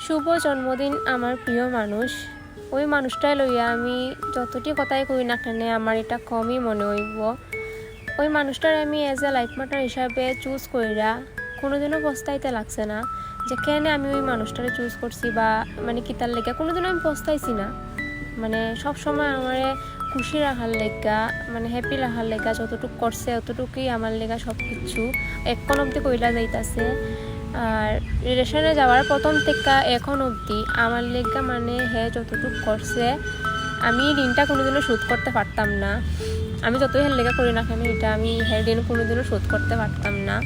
শুভ জন্মদিন আমার প্রিয় মানুষ। ওই মানুষটাই লইয়া আমি যতটি কথাই কই না কেন আমার এটা কমই মনে হইব। ওই মানুষটার আমি এজ এ লাইফ পার্টনার হিসাবে চুজ কইরা কোনোদিনও পস্তাইতে লাগছে না যে কেন আমি ওই মানুষটারে চুজ করছি বা কিতার লেগা কোনোদিনও আমি পস্তাইছি না। সবসময় আমার খুশি রাখার লেগা হ্যাপি রাখার লেগা যতটুকু করছে অতটুকুই আমার লেগা সব কিছু এখন অবধি কইলা যাইতাছে। আর রিলেশনে যাওয়ার প্রথম থেকে এখন অবধি আমার লেগা হ্যাঁ যতটুকু করছে আমি ঋণটা কোনোদিনও শোধ করতে পারতাম না। আমি যতই হের লেগা করি না কেন এটা আমি হ্যাঁ ঋণ কোনোদিনও শোধ করতে পারতাম না।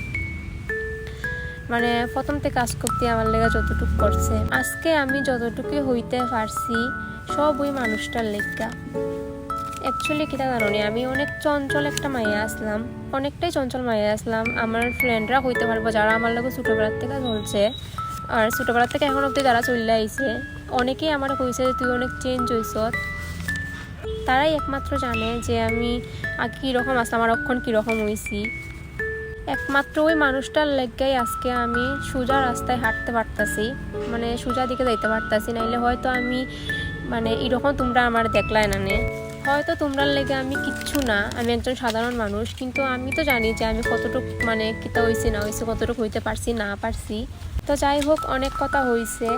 প্রথম থেকে আজকে অবধি আমার লেগা যতটুকু করছে আজকে আমি যতটুকুই হইতে পারছি সব ওই মানুষটার লেগা। অ্যাকচুয়ালি কিতা জানি আমি অনেক চঞ্চল একটা মাইয়া আসলাম, অনেকটাই চঞ্চল মাইয়া আসলাম। আমার ফ্রেন্ডরা হইতে পারবো যারা আমার লগে ছোটোবেলার থেকে চলছে আর ছোটোবেলার থেকে এখন অবধি যারা চলে আইছে অনেকেই আমার কইছে যে তুই অনেক চেঞ্জ হইছ। তারাই একমাত্র জানে যে আমি আগে কীরকম আসলাম আর অক্ষণ কীরকম হইছি। একমাত্র ওই মানুষটার লেগাই আজকে আমি সোজা রাস্তায় হাঁটতে পারতাছি, সোজা দিকে যাইতে পারতাছি। নাইলে হয়তো আমি এরকম তোমরা আমার দেখলাই না, হয়তো তোমরার লেগে আমি কিচ্ছু না, আমি একজন সাধারণ মানুষ। কিন্তু আমি তো জানি যে আমি কতটুকু কিতা হয়েছি না হয়েছে, কতটুকু হইতে পারছি না পারছি। তো যাই হোক, অনেক কথা হয়েছে।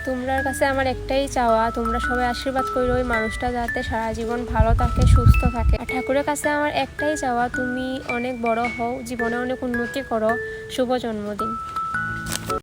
তোমরার কাছে আমার একটাই চাওয়া, তোমরা সবাই আশীর্বাদ করো ওই মানুষটা যাতে সারা জীবন ভালো থাকে, সুস্থ থাকে। আর ঠাকুরের কাছে আমার একটাই চাওয়া, তুমি অনেক বড় হও, জীবনে অনেক উন্নতি করো। শুভ জন্মদিন।